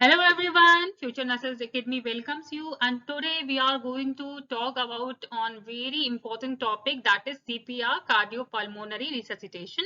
Hello everyone, Future Nurses Academy welcomes you, and today we are going to talk about on very important topic, that is CPR, cardiopulmonary resuscitation.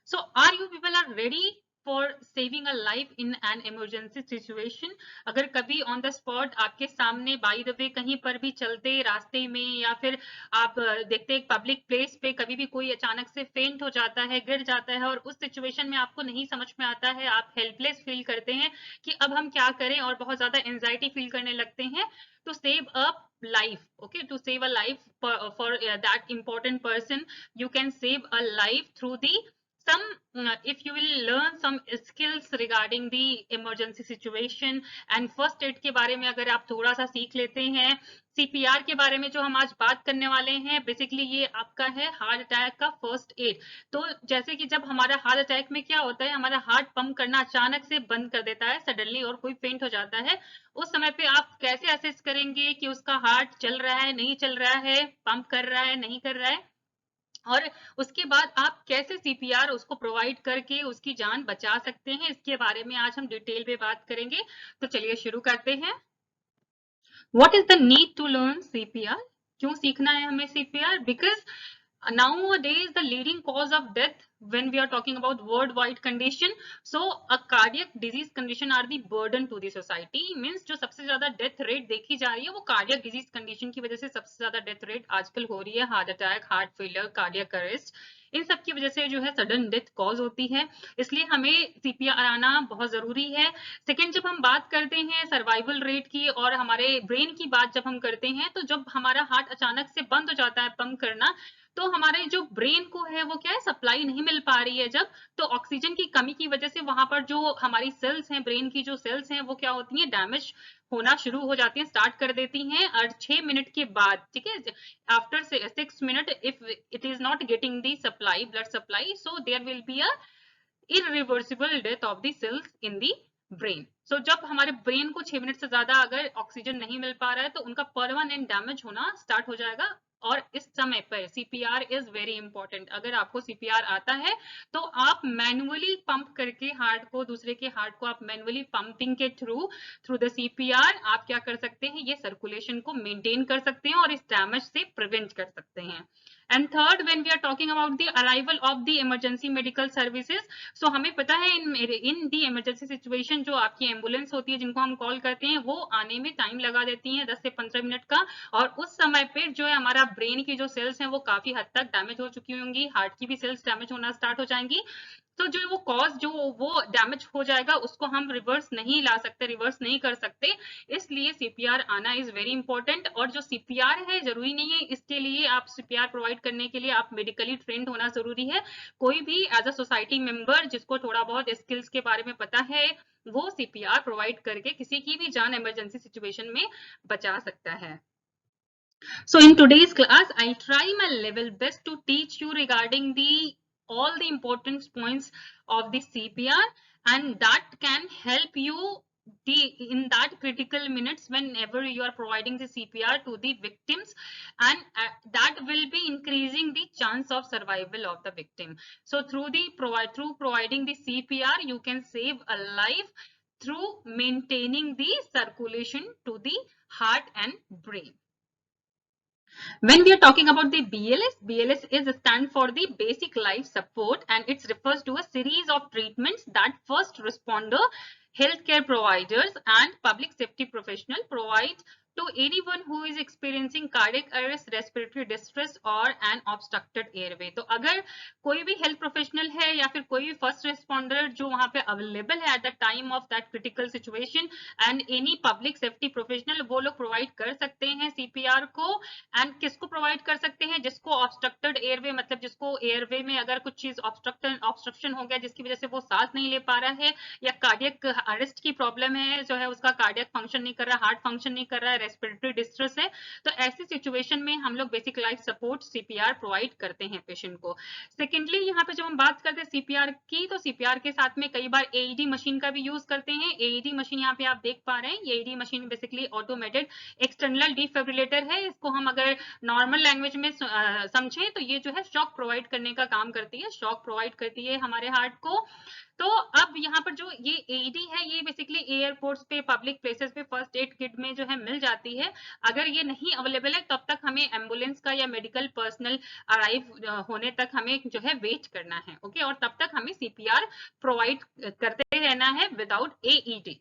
So are you people are ready for saving a life in an emergency situation? अगर कभी on the spot आपके सामने by the way कहीं पर भी चलते रास्ते में या फिर आप देखते एक पब्लिक प्लेस पे कभी भी कोई अचानक से फेंट हो जाता है, गिर जाता है और उस सिचुएशन में आपको नहीं समझ में आता है, आप हेल्पलेस फील करते हैं कि अब हम क्या करें और बहुत ज्यादा एंजाइटी फील करने लगते हैं, to save a life, okay, to save a life for that important person, you can save a life through the some if you will learn some skills regarding the emergency situation and first aid के बारे में अगर आप थोड़ा सा सीख लेते हैं, सीपीआर के बारे में जो हम आज बात करने वाले हैं, बेसिकली ये आपका है हार्ट अटैक का फर्स्ट एड। तो जैसे कि जब हमारा हार्ट अटैक में क्या होता है, हमारा हार्ट पंप करना अचानक से बंद कर देता है सडनली और कोई फेंट हो जाता है, उस समय पे आप कैसे असेस करेंगे कि उसका हार्ट चल रहा है, नहीं चल रहा है, पंप कर रहा है, नहीं कर रहा है, और उसके बाद आप कैसे सीपीआर उसको प्रोवाइड करके उसकी जान बचा सकते हैं, इसके बारे में आज हम डिटेल में बात करेंगे। तो चलिए शुरू करते हैं। What is the need to learn CPR? क्यों सीखना है हमें CPR? Because nowadays the leading cause of death when we are talking about worldwide condition, so a cardiac disease condition are the burden to the society, means जो सबसे ज्यादा death rate देखी जा रही है वो कार्डियक डिजीज कंडीशन की वजह से सबसे ज्यादा डेथ रेट आजकल हो रही है, heart attack, heart failure, cardiac arrest, इन सब की वजह से जो है सडन डेथ कॉज होती है, इसलिए हमें सीपीआर आना बहुत जरूरी है। सेकेंड, जब हम बात करते हैं सर्वाइवल रेट की और हमारे ब्रेन की बात जब हम करते हैं, तो जब हमारा हार्ट अचानक से बंद हो जाता है पंप करना, तो हमारे जो ब्रेन को है वो क्या है, सप्लाई नहीं मिल पा रही है जब, तो ऑक्सीजन की कमी की वजह से वहां पर जो हमारी सेल्स हैं, ब्रेन की जो सेल्स हैं वो क्या होती हैं, डैमेज होना शुरू हो जाती हैं, स्टार्ट कर देती हैं। और 6 मिनट के बाद, ठीक है, after 6 minute if it is not getting the supply, blood supply, so there will be a irreversible death of the cells in the brain. So जब हमारे ब्रेन को 6 मिनट से ज्यादा अगर ऑक्सीजन नहीं मिल पा रहा है तो उनका परमानेंट डैमेज होना स्टार्ट हो जाएगा। और इस समय पर सीपीआर इज वेरी इंपॉर्टेंट। अगर आपको सीपीआर आता है तो आप मैनुअली पंप करके हार्ट को, दूसरे के हार्ट को आप मैनुअली पंपिंग के थ्रू थ्रू द सीपीआर आप क्या कर सकते हैं, ये सर्कुलेशन को मेंटेन कर सकते हैं और इस डैमेज से प्रिवेंट कर सकते हैं। And third, when we are talking about the arrival of the emergency medical services, so हमें पता है इन दी इमरजेंसी सिचुएशन जो आपकी एम्बुलेंस होती है जिनको हम कॉल करते हैं, वो आने में टाइम लगा देती है 10 से 15 मिनट का, और उस समय पे जो है हमारा ब्रेन की जो सेल्स हैं वो काफी हद तक डैमेज हो चुकी होंगी, हार्ट की भी सेल्स डैमेज होना स्टार्ट हो जाएंगी। तो जो वो कॉज जो वो डैमेज हो जाएगा उसको हम रिवर्स नहीं ला सकते, रिवर्स नहीं कर सकते, इसलिए सीपीआर आना इज वेरी इंपॉर्टेंट। और जो सीपीआर है, जरूरी नहीं है इसके लिए आप सीपीआर प्रोवाइड करने के लिए आप मेडिकली ट्रेंड होना जरूरी है, कोई भी एज अ सोसाइटी मेंबर जिसको थोड़ा बहुत स्किल्स के बारे में पता है वो सीपीआर प्रोवाइड करके किसी की भी जान इमरजेंसी सिचुएशन में बचा सकता है। So in today's class, I'll try my level best to teach you regarding the all the important points of the CPR, and that can help you in that critical minutes whenever you are providing the CPR to the victims, and that will be increasing the chance of survival of the victim. So through providing the CPR, you can save a life through maintaining the circulation to the heart and brain. When we are talking about the BLS is stand for the basic life support, and it refers to a series of treatments that first responder, healthcare providers and public safety professional provide to anyone who is experiencing cardiac arrest, respiratory distress or an obstructed airway। तो अगर कोई भी health professional है या फिर कोई भी first responder जो वहां पे अवेलेबल है at the time of that critical situation, and any public safety professional, वो लोग प्रोवाइड कर सकते हैं सीपीआर को। एंड किसको प्रोवाइड कर सकते हैं, जिसको ऑब्स्ट्रक्टेड एयरवे, मतलब जिसको एयरवे में अगर कुछ चीज ऑब्स्ट्रक्शन हो गया जिसकी वजह से वो सांस नहीं ले पा रहा है, या कार्डियक अरेस्ट की प्रॉब्लम है, जो है उसका कार्डियक फंक्शन नहीं कर रहा, हार्ट फंक्शन नहीं कर रहा है, रेस्पिरेटरी डिस्ट्रेस है, तो ऐसी सिचुएशन में हम लोग basic life support CPR provide करते हैं पेशेंट को। सेकेंडली, यहाँ पे जब हम बात करते हैं सीपीआर की, तो सीपीआर के साथ में कई बार एईडी मशीन का भी यूज करते हैं। एईडी मशीन यहाँ पे आप देख पा रहे हैं, ये AED machine basically automated external defibrillator है। इसको हम अगर नॉर्मल लैंग्वेज में समझें तो ये जो है शॉक प्रोवाइड करने का काम करती है, शॉक प्रोवाइड करती है हमारे हार्ट को। तो अब यहाँ पर जो ये एडी है, ये बेसिकली एयरपोर्ट्स पे, पब्लिक प्लेसेस पे फर्स्ट एड किट में जो है मिल जाती है। अगर ये नहीं अवेलेबल है तब तक हमें एम्बुलेंस का या मेडिकल पर्सनल अराइव होने तक हमें जो है वेट करना है। ओके, और तब तक हमें सीपीआर प्रोवाइड करते रहना है without AED.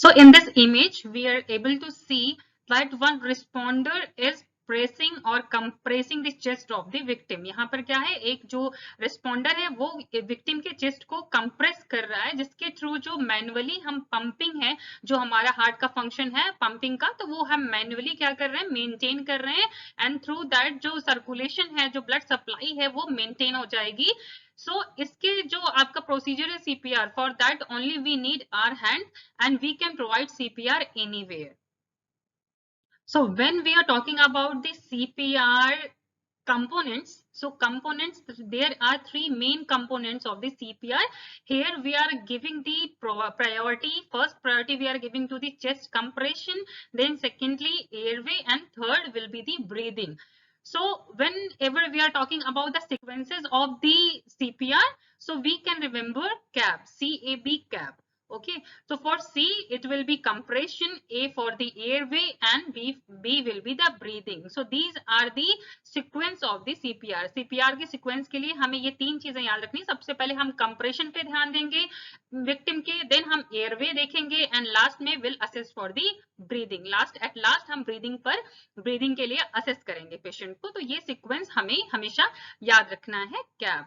So in this image, we are able to see that one responder is pressing or compressing the chest of the victim. यहाँ पर क्या है, एक जो रिस्पॉन्डर है वो विक्टिम के चेस्ट को कंप्रेस कर रहा है, जिसके थ्रू जो मैनुअली हम पंपिंग है, जो हमारा हार्ट का फंक्शन है पंपिंग का, तो वो हम मैनुअली क्या कर रहे हैं, मेंटेन कर रहे हैं, एंड थ्रू दैट जो सर्कुलेशन है, जो ब्लड सप्लाई है, वो मेंटेन हो जाएगी। सो इसके जो आपका प्रोसीजर है CPR, for that only we need our hand and we can provide CPR anywhere. So when we are talking about the CPR components, so components, there are three main components of the CPR. Here we are giving the priority. First priority we are giving to the chest compression, then secondly airway, and third will be the breathing. So whenever we are talking about the sequences of the CPR, so we can remember CAB, CAB, CAB. Okay, so for C it will be compression, A for the airway, and B will be the breathing. So these are the sequence of the CPR. CPR की sequence के लिए हमें ये तीन चीजें याद रखनी। सबसे पहले हम compression पे ध्यान देंगे victim के, then हम airway देखेंगे, and last में will assess for the breathing. At last हम breathing के लिए assess करेंगे patient को। तो ये sequence हमें हमेशा याद रखना है CAB.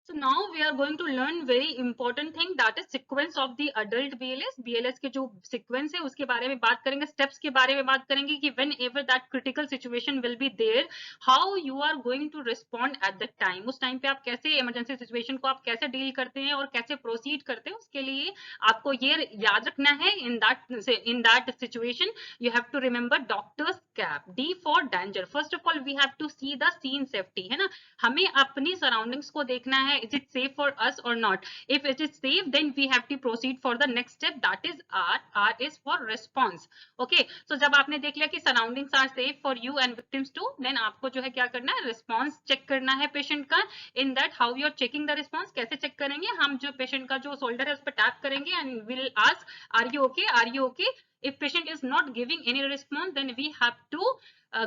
So now we are going to learn very important thing, that is sequence of the adult BLS. BLS के जो sequence है उसके बारे में बात करेंगे, steps के बारे में बात करेंगे कि whenever that critical situation will be there, how you are going to respond at that time. उस time पे आप कैसे emergency situation को आप कैसे deal करते हैं और कैसे proceed करते हैं, उसके लिए आपको ये याद रखना है। In that situation you have to remember doctor's cap. D for danger. First of all we have to see the scene safety, है ना, हमें अपनी surroundings को देखना है, is it safe for us or not. If it is safe, then we have to proceed for the next step, that is R. R is for response. Okay, so जब आपने देख लिया कि surroundings are safe for you and victims too, then आपको जो है क्या करना है, response check करना है patient का. In that how you are checking the response, कैसे check करेंगे, हम जो patient का जो shoulder है उस पर tap करेंगे and will ask are you okay, are you okay. If patient is not giving any response, then we have to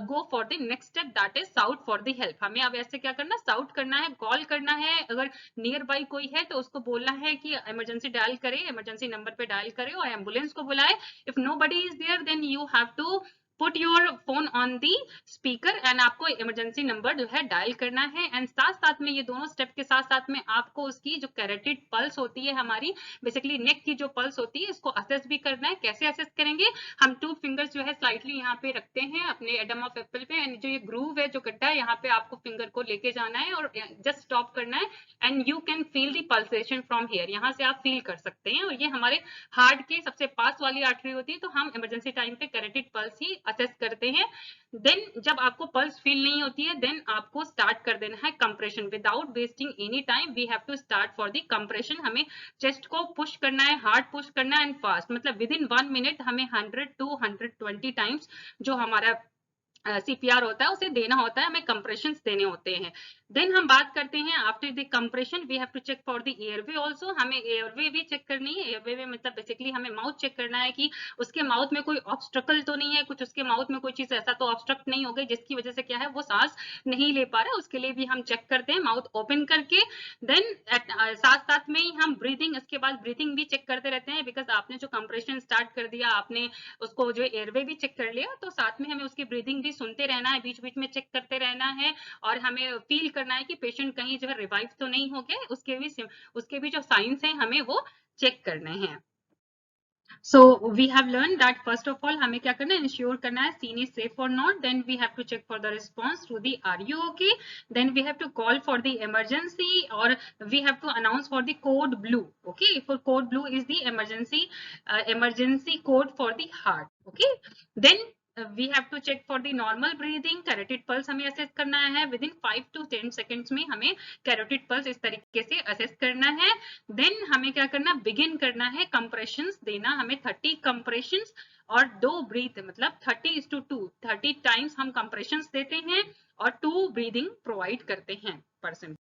go for the next step, that is shout for the help. हमें अब ऐसे क्या करना है, shout करना है, call करना है, अगर नियर बाई कोई है तो उसको बोलना है कि इमरजेंसी डायल करे, इमरजेंसी नंबर पे डायल करे और एम्बुलेंस को बुलाए. If nobody is there then you have to put your phone on the speaker and आपको इमरजेंसी नंबर जो है डायल करना है. एंड साथ साथ में ये दोनों स्टेप के साथ साथ में आपको उसकी जो कैरोटिड पल्स होती है, हमारी बेसिकली नेक की जो पल्स होती है, इसको असेस भी करना है. कैसे असेस करेंगे, हम 2 फिंगर्स जो है स्लाइटली यहाँ पे रखते हैं अपने एडम ऑफ एप्पल पे, एंड जो ये ग्रूव है, जो गड्ढा है, यहाँ पे आपको फिंगर को लेके जाना है और जस्ट स्टॉप करना है and you can feel the pulsation from here. यहाँ से आप फील कर सकते हैं और ये हमारे हार्ट के सबसे पास वाली आर्टरी होती है, तो हम इमरजेंसी टाइम पे कैरोटिड पल्स ही असेस करते हैं. देन जब आपको पल्स फील नहीं होती है, देन आपको स्टार्ट कर देना है compression. Without wasting any time we have to start for the compression. हमें चेस्ट को पुश करना है, हार्ड पुश करना है एंड फास्ट, मतलब विद इन 1 मिनट हमें 100 to 120 टाइम्स जो हमारा सीपीआर होता है उसे देना होता है, हमें कंप्रेशन देने होते हैं. देन हम बात करते हैं after the compression we have to check for the airway also. हमें एयरवे भी चेक करनी है. एयरवे में मतलब बेसिकली हमें माउथ चेक करना है कि उसके माउथ में कोई ऑब्स्ट्रकल तो नहीं है, कुछ उसके माउथ में कोई चीज ऐसा तो ऑब्स्ट्रक्ट नहीं हो गई जिसकी वजह से क्या है वो सांस नहीं ले पा रहा है, उसके लिए भी हम चेक करते हैं माउथ ओपन करके. देन साथ साथ में ही हम ब्रीदिंग, इसके बाद ब्रीदिंग भी चेक करते रहते हैं, बिकॉज आपने जो कंप्रेशन स्टार्ट कर दिया, आपने उसको जो एयरवे भी चेक कर लिया, तो साथ में हमें उसकी ब्रीदिंग भी सुनते रहना है, बीच बीच में चेक करते रहना है और हमें फील करना है कि पेशेंट कहीं जो है रिवाइव तो नहीं हो गया, उसके भी जो साइंस हैं हमें वो चेक करने हैं. So we have learned that first of all हमें क्या करना है, इंश्योर करना है scene is safe or not. Then we have to check for the response to the are you okay. Then we have to call for the emergency or we have to announce for the code blue. Okay, for code blue is the emergency code for the heart. Okay, then we have to check for the normal breathing. Carotid pulse हमें assess करना है, with in 5 to 10 seconds में हमें carotid pulse इस तरीके से assess करना है. देन हमें क्या करना, बिगिन करना है कंप्रेशंस देना, हमें 30 कंप्रेशंस और 2 ब्रीथ, मतलब 30:2, 30 टाइम्स हम कंप्रेशंस देते हैं और 2 ब्रीदिंग प्रोवाइड करते हैं person.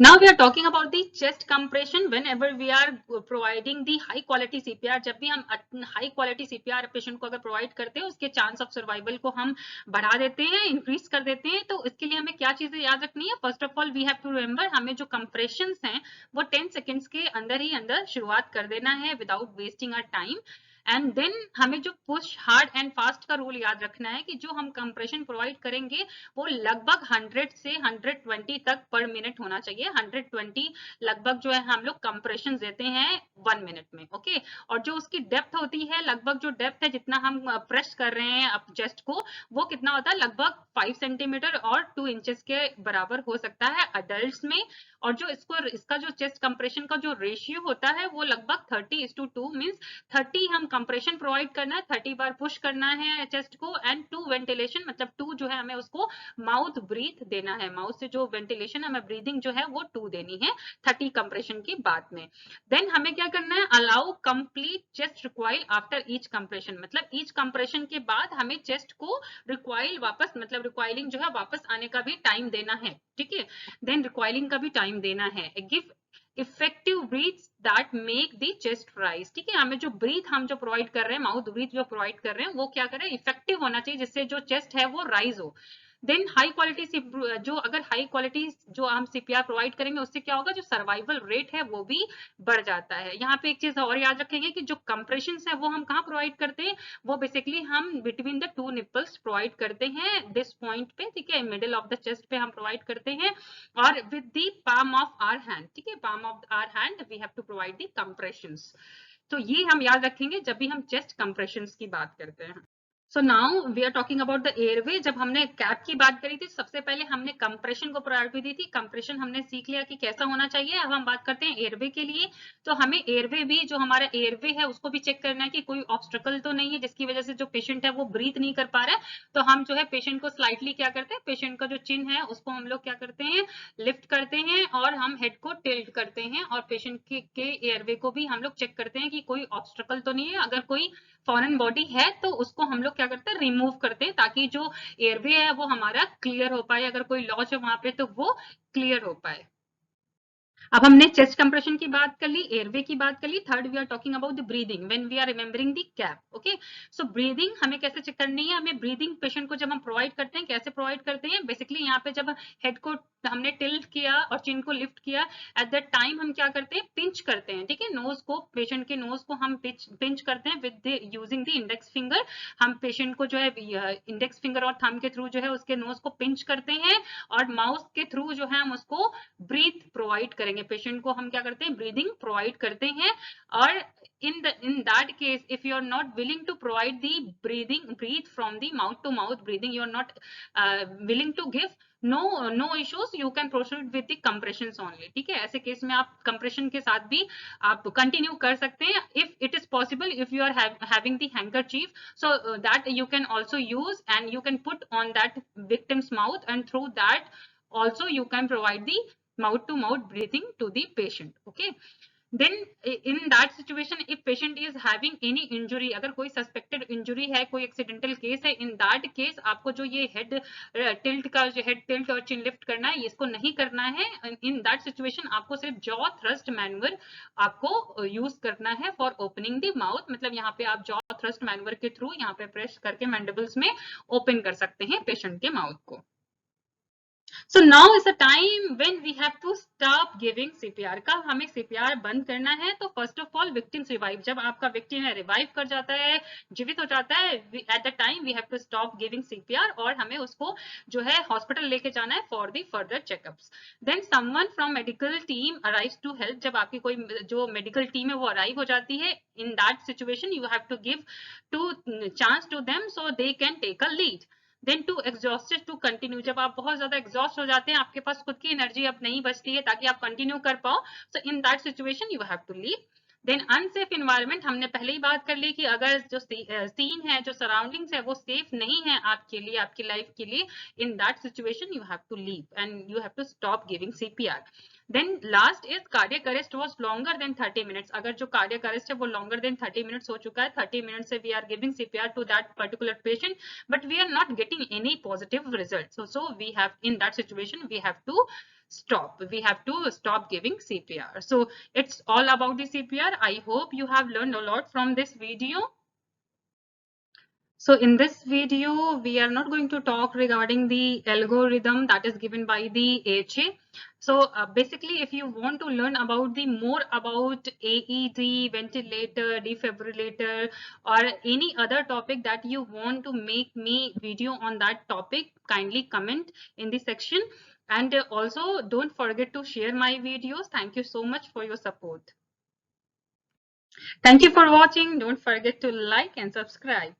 Now we are talking about the chest compression whenever we are providing the high quality CPR. जब भी हम high quality CPR पेशेंट को अगर प्रोवाइड करते हैं उसके चांस ऑफ सर्वाइवल को हम बढ़ा देते हैं, इंक्रीज कर देते हैं. तो इसके लिए हमें क्या चीजें याद रखनी है? First of all we have to remember, हमें जो कंप्रेशंस हैं वो 10 सेकेंड्स के अंदर ही अंदर शुरुआत कर देना है without wasting our time. And then हमें जो पुश हार्ड एंड फास्ट का रूल याद रखना है कि जो हम कंप्रेशन प्रोवाइड करेंगे वो लगभग 100 से 120 तक पर मिनट होना चाहिए. 120 लगभग जो है हम लोग कंप्रेशन देते हैं 1 मिनट में. ओके, और जो उसकी डेप्थ होती है, लगभग जो डेप्थ है जितना हम प्रेस कर रहे हैं अप चेस्ट को, वो कितना होता है? लगभग 5 सेंटीमीटर और 2 इंचेस के बराबर हो सकता है अडल्ट में. और जो इसका जो चेस्ट कंप्रेशन का जो रेशियो होता है वो लगभग 30:2 मीन्स 30 हम कंप्रेशन प्रोवाइड करना है, 30 बार पुश करना है चेस्ट को, एंड 2 वेंटिलेशन, मतलब 2 जो है हमें उसको माउथ ब्रीथ देना है. माउथ से जो वेंटिलेशन हमें ब्रीदिंग जो है वो 2 देनी है 30 कंप्रेशन की बाद में. देन हमें क्या करना है? Allow complete chest recoil after each compression, मतलब ईच कंप्रेशन के बाद हमें चेस्ट को रिक्वाइल वापस, मतलब रिक्वाइलिंग जो है वापस आने का भी टाइम देना है. ठीक है, देन रिक्वाइलिंग का भी टाइम देना है. Give effective breaths that make the chest rise. ठीक है, हमें जो ब्रीथ हम जो प्रोवाइड कर रहे हैं, माउथ ब्रीथ जो प्रोवाइड कर रहे हैं, वो क्या करें? इफेक्टिव होना चाहिए जिससे जो चेस्ट है वो राइज हो. देन हाई क्वालिटी, जो अगर हाई क्वालिटी जो हम सीपीआर प्रोवाइड करेंगे उससे क्या होगा? जो सर्वाइवल रेट है वो भी बढ़ जाता है. यहाँ पे एक चीज और याद रखेंगे कि जो कंप्रेशन है वो हम कहाँ प्रोवाइड करते हैं? वो बेसिकली हम बिटवीन द 2 निपल्स प्रोवाइड करते हैं, दिस पॉइंट पे. ठीक है, मिडिल ऑफ द चेस्ट पे हम प्रोवाइड करते हैं, और with the palm of our hand. ठीक है, palm of our hand we have to provide the compressions. तो ये हम याद रखेंगे जब भी हम चेस्ट कंप्रेशंस की बात करते हैं. So now we are talking about the airway. जब हमने कैप की बात करी थी, सबसे पहले हमने कंप्रेशन को प्रायोरिटी दी थी. कंप्रेशन हमने सीख लिया कि कैसा होना चाहिए. अब हम बात करते हैं एयरवे के लिए. तो हमें एयरवे भी, जो हमारा एयरवे है उसको भी चेक करना है कि कोई ऑब्स्ट्रकल तो नहीं है जिसकी वजह से जो पेशेंट है वो ब्रीथ नहीं कर पा रहा है. तो हम जो है पेशेंट को स्लाइटली क्या करते हैं? पेशेंट का जो चिन है उसको हम लोग क्या करते हैं? लिफ्ट करते हैं और हम हेड को टिल्ट करते हैं, और पेशेंट के एयरवे को भी हम लोग चेक करते हैं कि कोई ऑब्स्ट्रकल तो नहीं है. अगर कोई फॉरेन बॉडी है तो उसको हम लोग क्या करते हैं? रिमूव करते हैं, ताकि जो एयरवे है वो हमारा क्लियर हो पाए. अगर कोई लॉज है वहां पे तो वो क्लियर हो पाए. अब हमने चेस्ट कंप्रेशन की बात कर ली, एयरवे की बात कर ली. Third we are talking about the breathing when we are remembering the cap. Okay, so breathing हमें कैसे चेक करनी है? हमें ब्रीदिंग पेशेंट को जब हम प्रोवाइड करते हैं, कैसे प्रोवाइड करते हैं? बेसिकली यहाँ पे जब हेड को हमने टिल्ट किया और चिन को लिफ्ट किया, एट दैट टाइम हम क्या करते हैं? पिंच करते हैं. ठीक है, नोज को, पेशेंट के नोज को हम पिंच करते हैं with using the index finger. हम पेशेंट को जो है इंडेक्स फिंगर और थंब के थ्रू जो है उसके नोज को पिंच करते हैं, और माउथ के थ्रू जो है हम उसको ब्रीथ प्रोवाइड करेंगे. पेशेंट को हम क्या करते हैं? ब्रीदिंग प्रोवाइड करते हैं. और in that case, if you are not willing to provide the breathe from the mouth to mouth breathing, you are not willing to give, no issues, you can proceed with the compressions only. ठीक है, ऐसे case में आप compression के साथ भी आप continue कर सकते हैं. If it is possible, if you are having the handkerchief, so that you can also use, and you can put on that victim's mouth, and through that also you can provide the mouth to mouth breathing to the patient. Okay, then in that situation, if patient is having any injury, अगर कोई suspected injury है, कोई accidental case है, in that case आपको जो ये head tilt का जो head tilt और chin lift करना है, इसको नहीं करना है. in that situation आपको सिर्फ jaw thrust maneuver आपको use करना है for opening the mouth. मतलब यहाँ पे आप jaw thrust maneuver के through यहाँ पे press करके mandibles में open कर सकते हैं patient के mouth को. So now is the time when we have to stop giving CPR. कब हमें CPR बंद करना है? तो first of all victims revive. जब आपका victim है revive कर जाता है, जीवित हो जाता है, at the time we have to stop giving CPR, और हमें उसको जो है hospital लेके जाना है for the further checkups. Then someone from medical team arrives to help. जब आपकी कोई जो medical team है वो arrive हो जाती है, in that situation you have to give chance to them so they can take a lead. Then too exhausted to continue. जब आप बहुत ज्यादा एग्जॉस्ट हो जाते हैं, आपके पास खुद की एनर्जी अब नहीं बचती है ताकि आप कंटिन्यू कर पाओ, so in that situation you have to leave. Then unsafe environment, हमने पहले ही बात कर ली कि अगर जो सीन है, जो सराउंडिंग्स है वो सेफ नहीं है आपके लिए, आपकी लाइफ के लिए, in that situation you have to leave and you have to stop giving CPR. Then last is cardiac arrest was longer than 30 minutes. अगर जो cardiac arrest है वो longer than 30 minutes हो चुका है, 30 minutes से we are giving CPR to that particular patient, but we are not getting any positive results. So we have, in that situation we have to stop. We have to stop giving CPR. So it's all about the CPR. I hope you have learned a lot from this video. So in this video, we are not going to talk regarding the algorithm that is given by the AHA. So basically, if you want to learn about the more about AED, ventilator, defibrillator, or any other topic that you want to make me video on that topic, kindly comment in the section. And also don't forget to share my videos. Thank you so much for your support. Thank you for watching. Don't forget to like and subscribe.